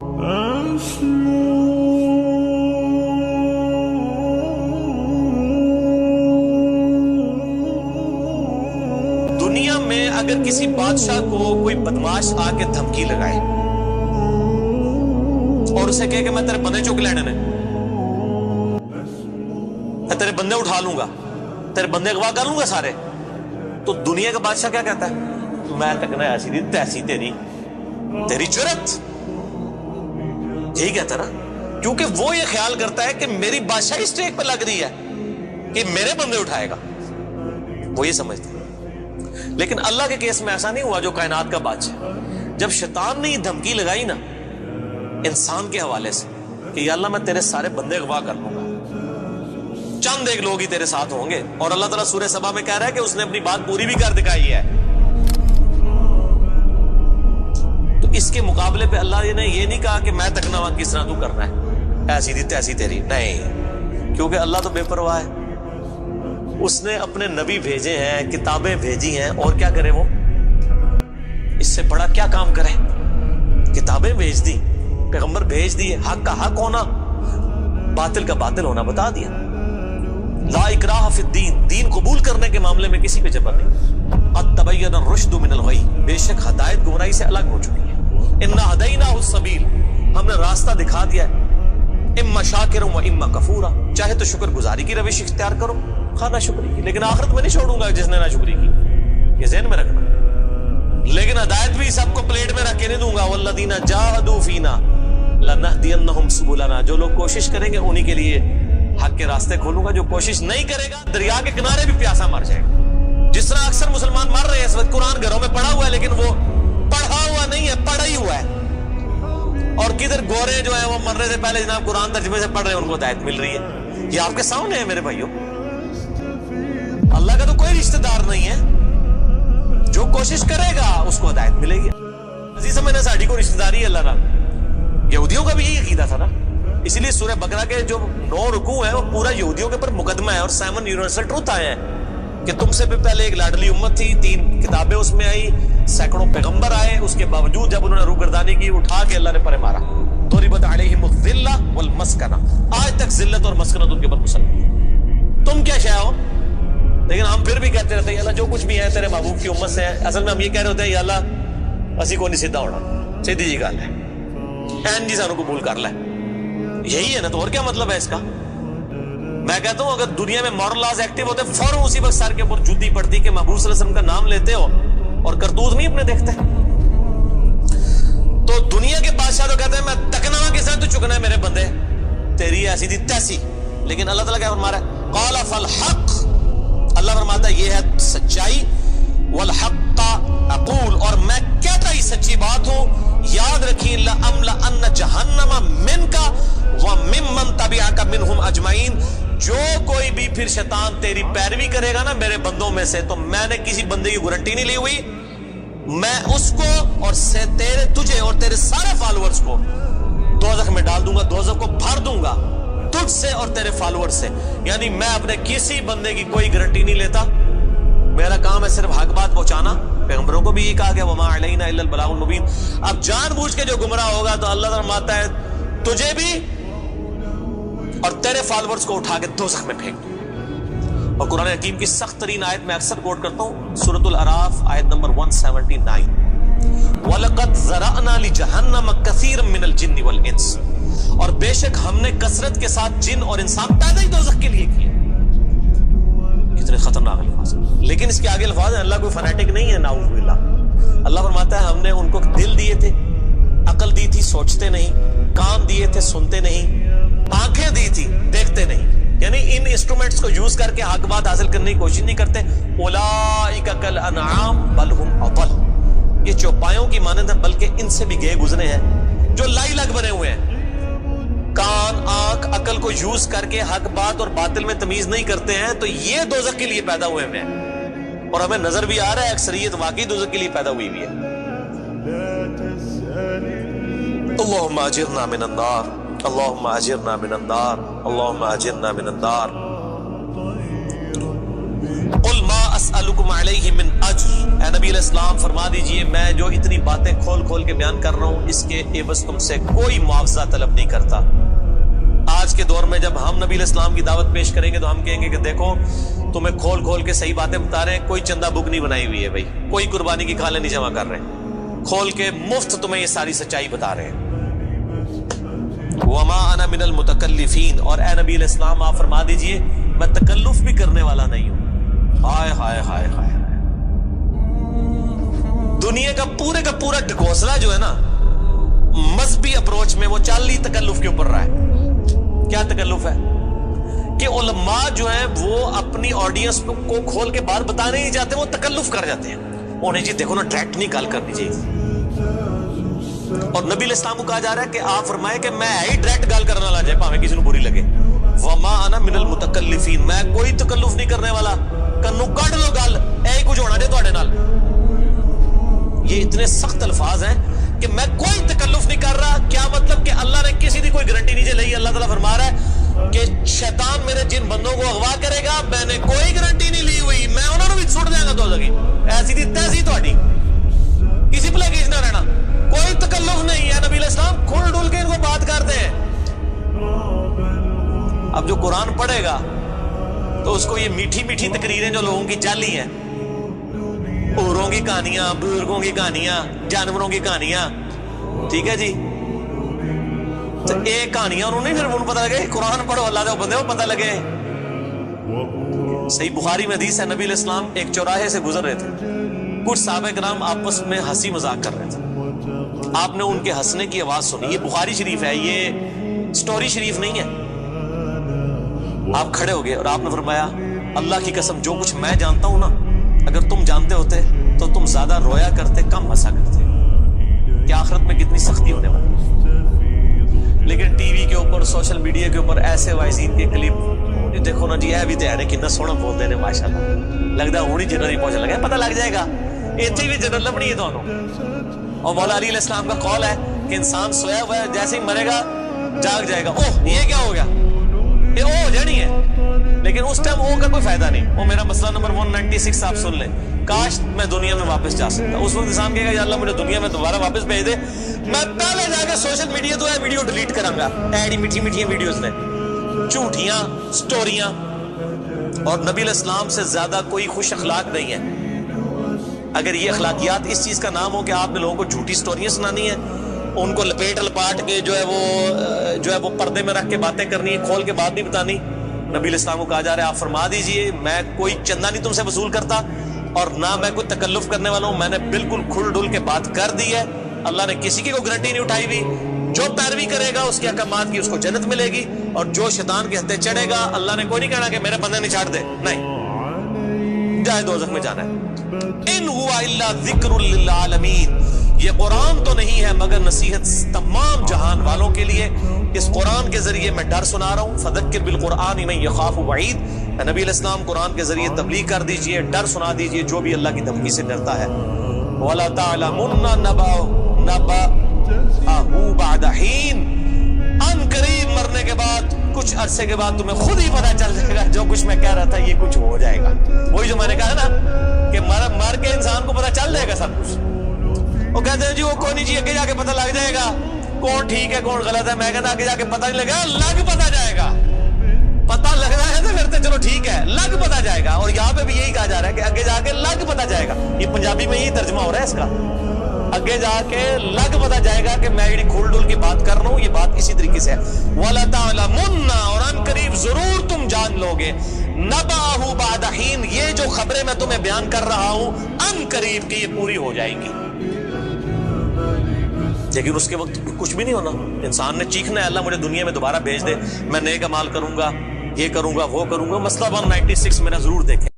دنیا میں اگر کسی بادشاہ کو کوئی بدماش آ کے دھمکی لگائے اور اسے کہے کہ میں تیرے بندے چک لینے میں تیرے بندے اٹھا لوں گا، تیرے بندے اغوا کر لوں گا سارے، تو دنیا کا بادشاہ کیا کہتا ہے؟ میں تکنا ایسی دی تیسی تیری جرت، یہی کہتا ہے نا، کیونکہ وہ یہ خیال کرتا ہے کہ میری بادشاہی اسٹیک پہ لگ رہی ہے کہ میرے بندے اٹھائے گا، وہ یہ سمجھتا ہے۔ لیکن اللہ کے کیس میں ایسا نہیں ہوا جو کائنات کا بادشاہ، جب شیطان نے یہ دھمکی لگائی نا انسان کے حوالے سے کہ یا اللہ میں تیرے سارے بندے اغوا کر لوں گا، چند ایک لوگ ہی تیرے ساتھ ہوں گے، اور اللہ تعالیٰ سورہ سبا میں کہہ رہا ہے کہ اس نے اپنی بات پوری بھی کر دکھائی ہے، تو اس کے مقابلے پہ اللہ نے یہ نہیں کہا کہ میں تکنا ہوا کس طرح تو کرنا ہے ایسی دی تیسی تیری، نہیں، کیونکہ اللہ تو بے پرواہ ہے، اس نے اپنے نبی بھیجے ہیں، کتابیں بھیجی ہیں، اور کیا کرے وہ؟ اس سے بڑا کیا کام کرے؟ کتابیں بھیج دی، پیغمبر بھیج دیے، حق کا حق ہونا، باطل کا باطل ہونا بتا دیا۔ لا اکراہ فی الدین، دین قبول کرنے کے معاملے میں کسی پہ جبر نہیں۔ قد تبین الرشد من الغی، بے شک ہدایت گمراہی سے الگ ہو چکی ہے۔ انا ہدیناہ السبیل، ہم نے راستہ دکھا دیا ہے، اما شاکرا و اما کفورا، چاہے تو شکر گزاری کی روش اختیار کرو، خانہ شکری کی، لیکن آخرت میں نہیں چھوڑوں گا جس نے نہ شکری کی، یہ ذہن میں رکھنا۔ لیکن ہدایت بھی سب کو پلیٹ میں رکھ کے نہیں دوں گا، والذین جاہدوا فینا لنہدینہم سبلنا، جو لوگ کوشش کریں گے انہی کے لیے حق کے راستے کھولوں گا، جو کوشش نہیں کرے گا دریا کے کنارے بھی پیاسا مر جائے گا۔ جس طرح اکثر مسلمان مر رہے ہیں اس وقت، قرآن گھروں میں پڑھا ہوا ہے لیکن وہ پڑھا ہوا نہیں ہے، پڑھا ہی ہوا ہے، اور کدھر گورے جو ہیں وہ مرنے سے پہلے جناب قرآن ترجمے سے پڑھ رہے ہیں، ان کو ہدایت مل رہی ہے۔ یہ آپ کے سامنے ہے میرے بھائیوں، اللہ کا تو کوئی رشتہ دار نہیں ہے، جو کوشش کرے گا اس کو ہدایت ملے گی۔ عزیز میں نے ساڑھی کو رشتہ داری ہے اللہ نام، یہودیوں کا بھی یہی عقیدہ تھا نا، اسی لیے سورہ بقرہ کے جو 9 رکوع ہیں وہ پورا یہودیوں کے اوپر مقدمہ ہے، اور 7 یونیورسل ٹروتھ آئے ہیں کہ تم سے بھی پہلے ایک لاڈلی امت تھی، 3 کتابیں اس میں آئی، سینکڑوں پیغمبر آئے، اس کے باوجود جب انہوں نے روگردانی کی اٹھا کے اللہ نے پرے مارا، ضربت علیہم الذلہ والمسکنہ، آج تک ذلت اور مسکنت ان کے اوپر مسلط۔ تم کیا شے ہو؟ لیکن ہم پھر بھی کہتے رہتے ہیں یا اللہ جو کچھ بھی ہے تیرے محبوب کی امت سے ہے، اصل میں ہم یہ کہہ رہے ہوتے ہیں یا اللہ اسی کو نہیں سیدھا ہونا، سیدھی جی گل ہے، این جی سانو قبول کر لے، یہی ہے نا، تو اور کیا مطلب ہے اس کا؟ میں کہتا ہوں اگر دنیا میں مورل لاز ایکٹیو ہوتے فوراً اسی وقت سر کے اوپر جوتی پڑتی کہ محبوب صلی اللہ علیہ وسلم کا نام لیتے ہو اور کرتوت نہیں اپنے دیکھتے۔ تو دنیا کے بادشاہ تو کہتے ہیں میں تکنا ہوا کس طرح تو چکنا ہے میرے بندے، تیری ایسی دی تیسی، لیکن اللہ تعالیٰ کیا فرما رہا ہے؟ قال فالحق، اللہ فرماتا ہے یہ ہے سچائی، والحق اقول، اور میں کہتا ہی سچی بات ہوں، یاد رکھیں لأملأن جہنم منک وممن تبعک منہم اجمعین، جو کوئی بھی پھر شیطان تیری پیروی کرے گا نا میرے بندوں میں سے، تو میں نے کسی بندے کی گارنٹی نہیں لی ہوئی، میں اس کو اور تجھے اور تیرے سارے فالوورز کو دوزخ میں ڈال دوں گا، دوزخ کو بھر دوں گا تجھ سے اور تیرے فالوور سے، یعنی میں اپنے کسی بندے کی کوئی گارنٹی نہیں لیتا، میرا کام ہے صرف حق بات پہنچانا، پیغمبروں کو بھی یہ کہا گیا وما علینا الا البلاغ المبین۔ اب جان بوجھ کے جو گمراہ ہوگا تو اللہ فرماتا ہے تجھے بھی اور تیرے فالوورز کو اٹھا کے دوزخ میں پھینک دوں۔ اور قرآن حکیم کی سخت ترین آیت میں اکثر کوٹ کرتا ہوں، سورۃ الاعراف آیت نمبر 179، وَلَقَدْ ذَرَأْنَا لِجَهَنَّمَ كَثِيرًا مِنَ الْجِنِّ وَالْإِنسِ، اور بے شک ہم نے کثرت کے ساتھ جن اور انسان پیدا ہی دوزخ کے لیے کیے۔ کتنے خطرناک الفاظ، لیکن اس کے آگے الفاظ ہیں، اللہ کوئی فنیٹک نہیں ہے، نعوذ باللہ۔ اللہ فرماتا ہے ہم نے ان کو دل دیے تھے، عقل دی تھی سوچتے نہیں، کان دیے تھے سنتے نہیں، آنکھیں دی تھی دیکھتے نہیں، یعنی ان انسٹرومنٹس کو یوز کر کے حق بات حاصل کرنے کی کوشش نہیں کرتے۔ اولئک کالانعام بل ہم اضل، یہ چوپایوں کی مانند ہیں بلکہ ان سے بھی گئے گزرے ہیں، جو لائی لگ بنے ہوئے ہیں، کان آنکھ عقل کو یوز کر کے حق بات اور باطل میں تمیز نہیں کرتے ہیں، تو یہ دوزخ کے لیے پیدا ہوئے ہیں، اور ہمیں نظر بھی آ رہا ہے اکثریت واقعی دوزخ کے لیے پیدا ہوئی بھی ہے۔ اللہم اجرنا من النار، اللہم اجرنا من النار، اللہم اجرنا من النار۔ قل ما اسألکم علیہ علیہ من اجر، اے نبی علیہ السلام فرما دیجئے میں جو اتنی باتیں کھول کھول کے بیان کر رہا ہوں اس کے عوض تم سے کوئی معاوضہ طلب نہیں کرتا۔ آج کے دور میں جب ہم نبی علیہ السلام کی دعوت پیش کریں گے تو ہم کہیں گے کہ دیکھو تمہیں کھول کھول کے صحیح باتیں بتا رہے ہیں، کوئی چندہ بک نہیں بنائی ہوئی ہے بھائی، کوئی قربانی کی کھالیں نہیں جمع کر رہے ہیں، کھول کے مفت تمہیں یہ ساری سچائی بتا رہے ہیں۔ وما انا من المتکلفین، اور اے نبی علیہ السلام آپ فرما دیجئے میں تکلف بھی کرنے والا نہیں ہوں۔ ہائے ہائے ہائے ہائے، دنیا کا پورا ڈھکوسلا جو ہے نا مذہبی اپروچ میں وہ چال ہی تکلف کے اوپر رہا ہے۔ کیا تکلف ہے کہ علماء جو ہیں وہ اپنی آڈینس کو کھول کے بات بتانے نہیں چاہتے، وہ تکلف کر جاتے ہیں، انہیں جی دیکھو نا ڈائریکٹ نہیں گل کرنی چاہیے۔ اور نبی علیہ السلام کو کہا جا رہا ہے کہ آپ فرمائے کہ میں ہی ڈائریکٹ گل کرنے والا جائے پاویں کسی کو بری لگے۔ وما انا من المتکلفین، میں کوئی تکلف نہیں کرنے والا، کنو کڈ لو گل اے کچھ ہونا جے تواڈے نال۔ یہ اتنے سخت الفاظ ہیں کہ میں کوئی تکلف نہیں کر رہا۔ کیا مطلب کہ اللہ نے کسی کی کوئی گارنٹی نہیں لئی۔ اللہ تعالیٰ فرما رہا ہے کہ شیطان میرے جن بندوں کو اغوا کرے گا میں نے کوئی گارنٹی نہیں لی ہوئی، میں انہوں نے بھی چھوڑ دیا گا دوزخی، ایسی تھی تیسی تہاڈی، کسی پلے کیس نہ رہنا، کوئی تکلف نہیں ہے۔ نبی علیہ السلام کھل ڈول کے ان کو بات کرتے ہیں۔ اب جو قرآن پڑھے گا تو اس کو یہ میٹھی میٹھی تقریریں جو لوگوں کی جعلی ہیں، اوروں کی کہانیاں، بزرگوں کی کہانیاں، جانوروں کی کہانیاں، ٹھیک ہے جی، تو ایک کہانیاں انہوں نے پھر انہوں پتہ لگے قرآن پڑھو اللہ دے بندے کو پتہ لگے۔ صحیح بخاری میں حدیث ہے، نبی علیہ السلام ایک چوراہے سے گزر رہے تھے، کچھ صحابہ کرام آپس میں ہنسی مذاق کر رہے تھے، آپ نے ان کے ہنسنے کی آواز سنی۔ یہ بخاری شریف ہے، یہ سٹوری شریف نہیں ہے۔ آپ کھڑے ہو گئے اور آپ نے فرمایا اللہ کی قسم جو کچھ میں جانتا ہوں نا اگر تم جانتے ہوتے تو تم زیادہ رویا کرتے کم ہنسا کرتے، کہ آخرت میں کتنی سختی ہونے والی۔ لیکن ٹی وی کے اوپر سوشل میڈیا کے اوپر ایسے وائزین کے کلپ دیکھو نا جی، اے بھی تے ہے کتنا سونا بولتے ہیں ماشاءاللہ، لگتا ہے ہونی جنرل پہنچنے لگا، پتہ لگ جائے گا اتنے بھی جنرل لبنی ہے دونوں۔ اور مولا علی علیہ السلام کا قول ہے کہ انسان سویا ہوا ہے جیسے ہی مرے گا جاگ جائے گا، اوہ یہ کیا ہو گیا، یہ او ہو جانی ہے، لیکن اس ٹائم او کا کوئی فائدہ نہیں۔ وہ میرا مسئلہ نمبر 196 آپ سن لیں، کاش میں دنیا میں واپس جا سکتا۔ اس وقت انسان کہے گا یا اللہ مجھے دنیا میں دوبارہ واپس بھیج دے، میں پہلے جا کے سوشل میڈیا تو ہے ویڈیو ڈیلیٹ کروں گا، ایڈی میٹھی میٹھی ویڈیوز نے، جھوٹیاں سٹوریاں۔ اور نبی علیہ السلام سے زیادہ کوئی خوش اخلاق نہیں ہے۔ اگر یہ اخلاقیات اس چیز کا نام ہو کہ آپ نے لوگوں کو جھوٹی سٹوریاں سنانی ہیں، ان کو لپیٹ لپاٹ کے جو ہے وہ پردے میں رکھ کے باتیں کرنی ہے، کھول کے بات نہیں بتانی، نبی علیہ السلام کو کہا جا رہا ہے آپ فرما دیجئے میں کوئی چندہ نہیں تم سے وصول کرتا اور نہ میں کوئی تکلف کرنے والا ہوں، میں نے بالکل کھل ڈل کے بات کر دی ہے۔ اللہ نے کسی کی کوئی گارنٹی نہیں اٹھائی ہوئی، جو پیروی کرے گا اس کے احکامات کی اس کو جنت ملے گی، اور جو شیطان کے ہتھے چڑھے گا اللہ نے کوئی نہیں کہنا کہ میرے بندے نہیں چھاڑ دے، نہیں جائے دوزخ میں جانا ہے۔ ان ہوا الا ذکر للعالمین، یہ قرآن تو نہیں ہے مگر نصیحت تمام جہان والوں کے لیے۔ اس قرآن کے ذریعے میں ڈر سنا رہا ہوں، فذکر بالقرآن من یخاف وعید، نبی علیہ السلام قرآن کے ذریعے تبلیغ کر دیجئے، ڈر سنا دیجئے جو بھی اللہ کی دھمکی سے ڈرتا ہے۔ وَلَا تَعْلَمُنَّ نَبَأَهُ بَعْدَ حِينٍ، ان قریب مرنے کے بعد کچھ عرصے کے بعد تمہیں خود ہی پتہ چل جائے گا جو کچھ میں کہہ رہا تھا یہ کچھ ہو جائے گا۔ وہی جو میں نے کہا نا کہ مر کے انسان کو پتہ چل جائے گا سب کچھ۔ وہ کہتے ہیں جی وہ کوئی نہیں جی، آگے جا کے پتہ لگ جائے گا کون ٹھیک ہے کون غلط ہے۔ میں کہتا آگے جا کے پتہ نہیں لگا، لگ پتہ جائے گا۔ پتہ لگ رہا ہے تو پھر تو چلو ٹھیک ہے، لگ پتہ جائے گا۔ اور یہاں پہ بھی یہی کہا جا رہا ہے کہ آگے جا کے لگ پتہ جائے گا، یہ پنجابی میں یہی ترجمہ ہو رہا ہے اس کا، آگے جا کے لگ پتہ جائے گا کہ میں یہ کھول ڈول کی بات کر رہا ہوں، یہ بات اسی طریقے سے ہے۔ وَلَا تَعْلَمُنَّ، اور ان قریب ضرور تم جان لوگے، نَبَأَهُ بَعْدَ حِينٍ، یہ جو خبریں میں تمہیں بیان کر رہا ہوں ان قریب کی یہ پوری ہو جائیں گی۔ لیکن اس کے وقت کچھ بھی نہیں ہونا، انسان نے چیخنا ہے اللہ مجھے دنیا میں دوبارہ بھیج دے، میں نیک اعمال کروں گا، یہ کروں گا وہ کروں گا۔ مسئلہ 196 میرا ضرور دیکھیں۔